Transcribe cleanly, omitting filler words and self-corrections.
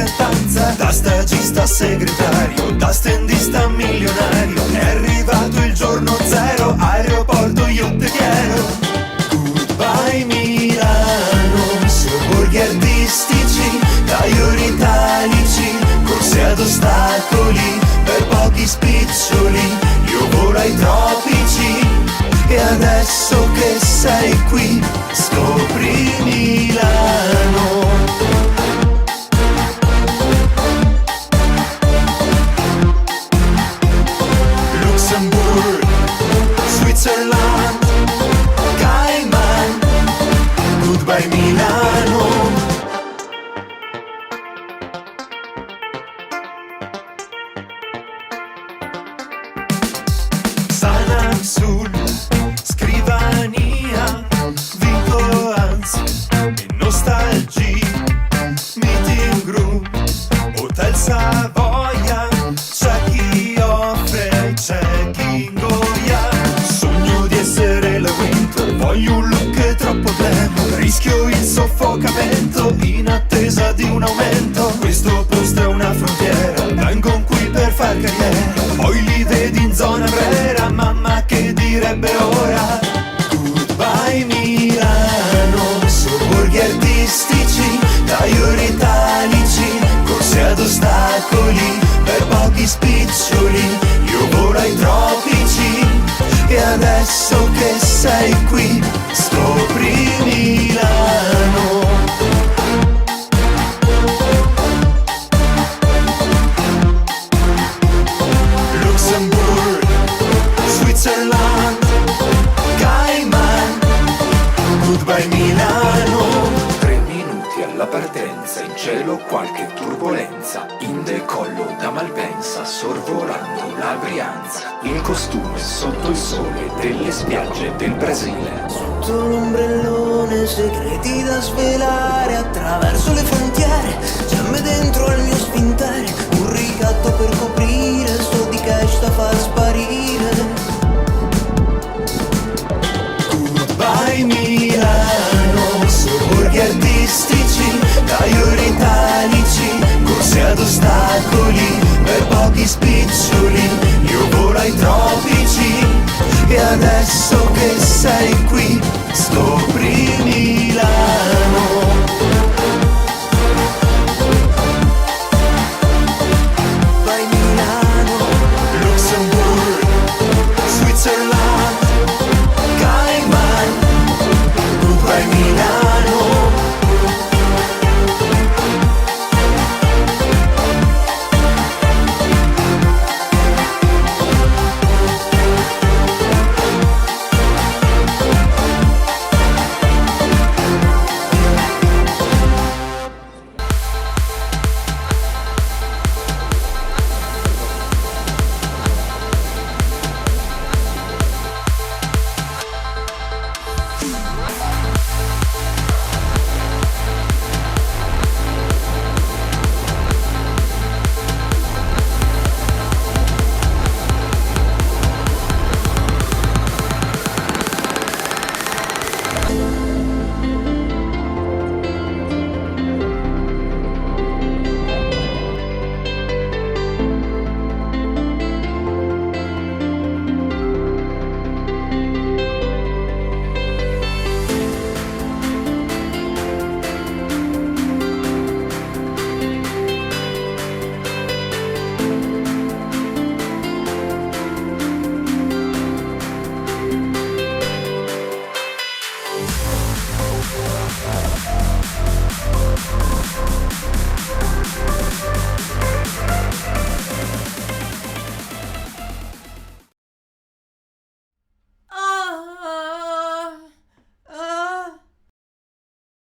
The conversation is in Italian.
rappresentanza, da stagista a segretario, da stendista a milionario. È arrivato il giorno zero, aeroporto yachttiero. Goodbye Milano, sobborghi artistici, tagliori italici, corse ad ostacoli, per pochi spiccioli. Io volo ai tropici, e adesso che sei qui, scopri Milano. Luxembourg, Switzerland, Cayman, goodbye Milano. Sana sul scrivania, vinco ansia e nostalgia. Meeting group, Hotel Savoia, c'è chi offre, c'è chi ingoia. Sogno di essere la Winter, voglio un look troppo glam, rischio il soffocamento in attesa di un aumento. Questo posto è una frontiera, vengo qui per far carriera, poi li vedi in zona Brera, mamma che direbbe ora. Goodbye Milano, sobborghi artistici, tagliori italici, corse ad ostacoli, per pochi spiccioli. Io volo ai tropici, e adesso che sei qui, scopri Milano. Luxembourg, Switzerland, Cayman, goodbye Milano. 3 minuti alla partenza, in cielo qualche turbolenza, in decollo da Malpensa, sorvolando la Brianza, in costume sotto il sole delle spiagge del Brasile. Sotto l'ombrellone, segreti da svelare, attraverso le frontiere, gemme dentro al mio spintere, un ricatto per coprire, sto di cash da far sparire. Goodbye Milano, sobborghi artistici, tagliori italici, corse ad ostacoli, per pochi spiccioli. Io volo ai tropici, e adesso che sei qui, scopri